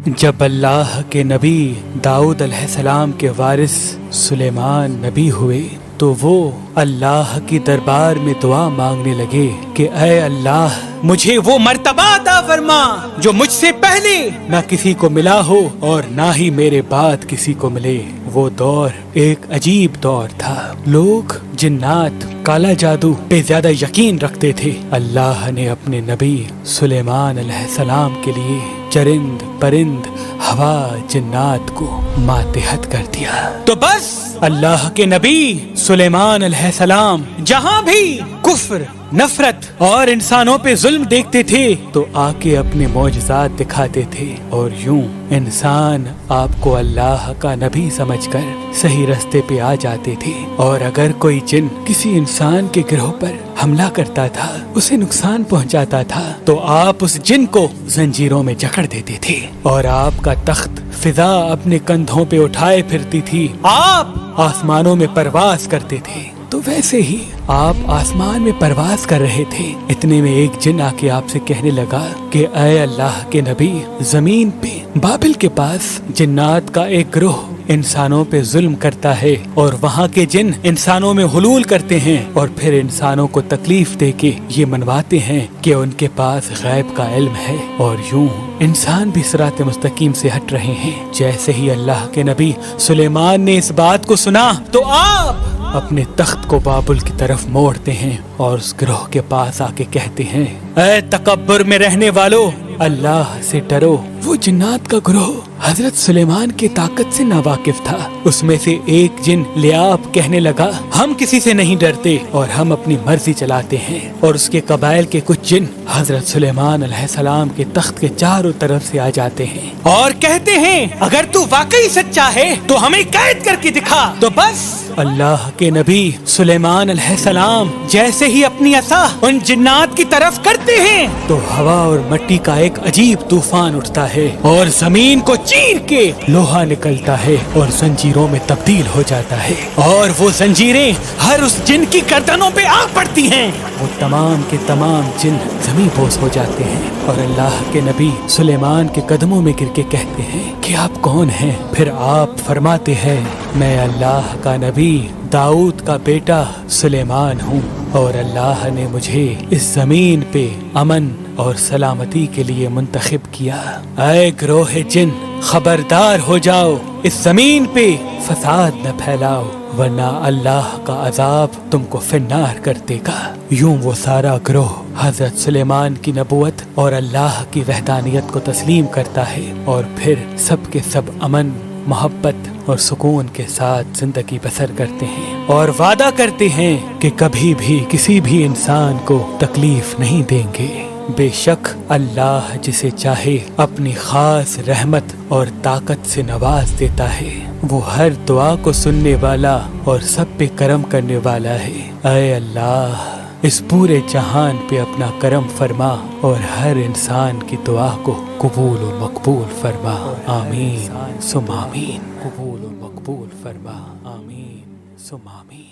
جب اللہ کے نبی داؤد علیہ السلام کے وارث سلیمان نبی ہوئے تو وہ اللہ کی دربار میں دعا مانگنے لگے کہ اے اللہ مجھے وہ مرتبہ عطا فرما جو مجھ سے پہلے نہ کسی کو ملا ہو اور نہ ہی میرے بعد کسی کو ملے۔ وہ دور ایک عجیب دور تھا، لوگ جنات کالا جادو پہ زیادہ یقین رکھتے تھے۔ اللہ نے اپنے نبی سلیمان علیہ السلام کے لیے چرند پرند ہوا جنات کو ماتحت کر دیا۔ تو بس اللہ کے نبی سلیمان علیہ السلام جہاں بھی کفر نفرت اور انسانوں پہ ظلم دیکھتے تھے تو آ کے اپنے معجزات دکھاتے تھے، اور یوں انسان آپ کو اللہ کا نبی سمجھ کر صحیح راستے پہ آ جاتے تھے۔ اور اگر کوئی جن کسی انسان کے گروہ پر حملہ کرتا تھا، اسے نقصان پہنچاتا تھا، تو آپ اس جن کو زنجیروں میں جکڑ دیتے تھے اور آپ کا تخت فضا اپنے کندھوں پہ اٹھائے پھرتی تھی، آپ آسمانوں میں پرواز کرتے تھے۔ تو ویسے ہی آپ آسمان میں پرواز کر رہے تھے، اتنے میں ایک جن آ کے آپ سے کہنے لگا کہ اے اللہ کے نبی، زمین پہ بابل کے پاس جنات کا ایک گروہ انسانوں پہ ظلم کرتا ہے، اور وہاں کے جن انسانوں میں حلول کرتے ہیں اور پھر انسانوں کو تکلیف دے کے یہ منواتے ہیں کہ ان کے پاس غیب کا علم ہے، اور یوں انسان بھی صراط مستقیم سے ہٹ رہے ہیں۔ جیسے ہی اللہ کے نبی سلیمان نے اس بات کو سنا تو آپ اپنے تخت کو بابل کی طرف موڑتے ہیں اور اس گروہ کے پاس آ کے کہتے ہیں اے تکبر میں رہنے والو، اللہ سے ڈرو۔ وہ جنات کا گروہ حضرت سلیمان کی طاقت سے ناواقف تھا۔ اس میں سے ایک جن لیاب کہنے لگا ہم کسی سے نہیں ڈرتے اور ہم اپنی مرضی چلاتے ہیں، اور اس کے قبائل کے کچھ جن حضرت سلیمان علیہ السلام کے تخت کے چاروں طرف سے آ جاتے ہیں اور کہتے ہیں اگر تو واقعی سچا ہے تو ہمیں قید کر کے دکھا۔ تو بس اللہ کے نبی سلیمان علیہ السلام جیسے ہی اپنی عصا ان جنات کی طرف کرتے ہیں تو ہوا اور مٹی کا ایک عجیب طوفان اٹھتا ہے اور زمین کو چیر کے لوہا نکلتا ہے اور زنجیروں میں تبدیل ہو جاتا ہے، اور وہ زنجیریں ہر اس جن کی گردنوں پہ آ پڑتی ہیں۔ وہ تمام کے تمام جن زمین بوس ہو جاتے ہیں اور اللہ کے نبی سلیمان کے قدموں میں گر کے کہتے ہیں کہ آپ کون ہیں؟ پھر آپ فرماتے ہیں میں اللہ کا نبی داؤد کا بیٹا سلیمان ہوں، اور اللہ نے مجھے اس زمین پہ امن اور سلامتی کے لیے منتخب کیا۔ اے گروہ جن، خبردار ہو جاؤ، اس زمین پہ فساد نہ پھیلاؤ ورنہ اللہ کا عذاب تم کو فنار کر دے گا۔ یوں وہ سارا گروہ حضرت سلیمان کی نبوت اور اللہ کی وحدانیت کو تسلیم کرتا ہے، اور پھر سب کے سب امن محبت اور سکون کے ساتھ زندگی بسر کرتے ہیں اور وعدہ کرتے ہیں کہ کبھی بھی کسی بھی انسان کو تکلیف نہیں دیں گے۔ بے شک اللہ جسے چاہے اپنی خاص رحمت اور طاقت سے نواز دیتا ہے، وہ ہر دعا کو سننے والا اور سب پہ کرم کرنے والا ہے۔ اے اللہ اس پورے جہان پہ اپنا کرم فرما اور ہر انسان کی دعا کو قبول و مقبول فرما، آمین ثم آمین۔ قبول و مقبول فرما، آمین ثم آمین۔